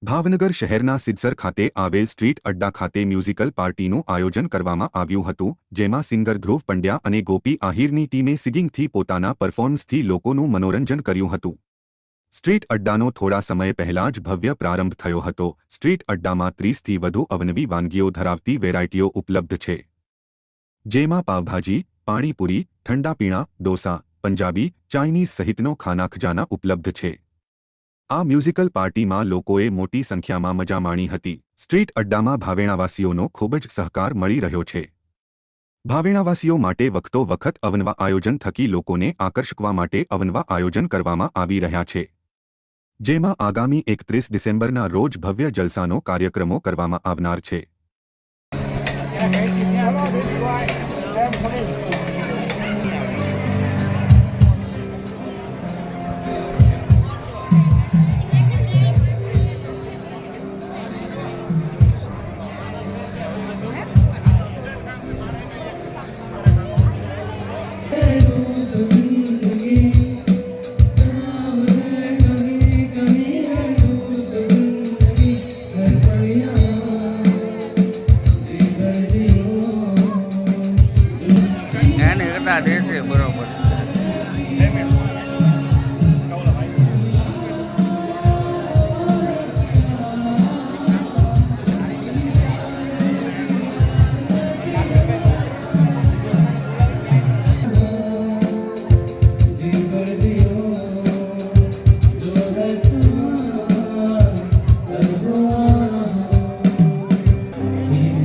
ભાવનગર શહેરના સિદ્સર ખાતે આવેલ સ્ટ્રીટ અડ્ડા ખાતે મ્યુઝિકલ પાર્ટીનું આયોજન કરવામાં આવ્યું હતું, જેમાં સિંગર ધ્રુવ પંડ્યા અને ગોપી આહિરની ટીમે સિંગિંગથી પોતાના પરફોર્મન્સથી લોકોનું મનોરંજન કર્યું હતું। સ્ટ્રીટ અડ્ડાનો થોડા સમય પહેલા જ ભવ્ય પ્રારંભ થયો હતો। સ્ટ્રીટ અડ્ડામાં 30થી વધુ અવનવી વાનગીઓ ધરાવતી વેરાયટીઓ ઉપલબ્ધ છે, જેમાં પાવભાજી, પાણીપુરી, ઠંડા પીણા, ડોસા, પંજાબી, ચાઇનીઝ સહિતનો ખાના ખજાના ઉપલબ્ધ છે। આ મ્યુઝિકલ પાર્ટીમાં લોકોએ મોટી સંખ્યામાં મજા માણી હતી। સ્ટ્રીટ અડ્ડામાં ભાવેણાવાસીઓનો ખૂબ જ સહકાર મળી રહ્યો છે। ભાવેણાવાસીઓ માટે વખતો વખત અવનવા આયોજન થકી લોકોને આકર્ષવા માટે અવનવા આયોજન કરવામાં આવી રહ્યા છે, જેમાં આગામી 31 ડિસેમ્બરના રોજ ભવ્ય જલસાનો કાર્યક્રમો કરવામાં આવનાર છે। દેશે બરોબર।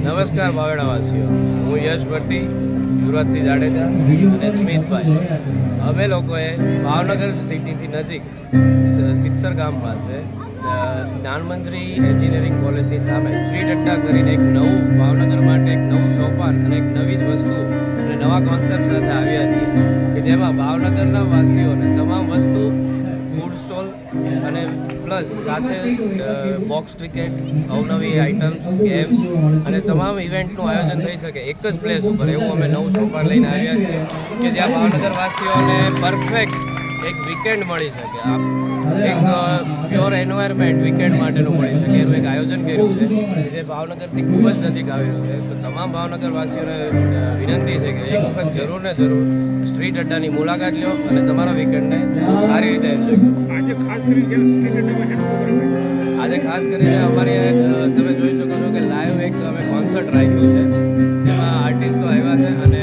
નમસ્કાર ભાવેણાવાસીઓ, હું યશ ભટ્ટી, યુવરાજસિંહ જાડેજા અને સ્મિતભાઈ। અમે લોકોએ ભાવનગર સિટીથી નજીક સિદ્સર ગામ પાસે જ્ઞાનમંત્રી એન્જિનિયરિંગ કોલેજની સામે સ્ટ્રીટ અડ્ડા કરીને એક નવું ભાવનગર માટે એક નવું સોપાન અને એક નવી જ વસ્તુ અને નવા કોન્સેપ્ટ સાથે આવ્યા છીએ, કે જેમાં ભાવનગરના વાસીઓને તમામ વસ્તુ, ફૂડ સ્ટોલ અને પ્લસ સાથે બોક્સ ક્રિકેટ, અવનવી આઇટમ્સ, ગેમ્સ અને તમામ ઇવેન્ટનું આયોજન થઈ શકે એક જ પ્લેસ ઉપર, એવું અમે નવું સોપાન લઈને આવ્યા છીએ, કે જ્યાં ભાવનગરવાસીઓને પરફેક્ટ એક વીકેન્ડ મળી શકે, એક પ્યોર એન્વાયરમેન્ટ વીકેન્ડ માટેનું મળી શકે એનું એક આયોજન કર્યું છે, જે ભાવનગરથી ખૂબ જ નજીક આવેલું છે। તો તમામ ભાવનગરવાસીઓને વિનંતી છે કે એક વખત જરૂર ને જરૂર સ્ટ્રીટ અડ્ડાની મુલાકાત લો અને તમારા વીકેન્ડને સારી રીતે એન્જોય કરો। આજે ખાસ કરીને અમારે તમે જોઈ શકો છો કે લાઈવ એક અમે કોન્સર્ટ રાખ્યું છે, જેમાં આર્ટિસ્ટો આવ્યા છે અને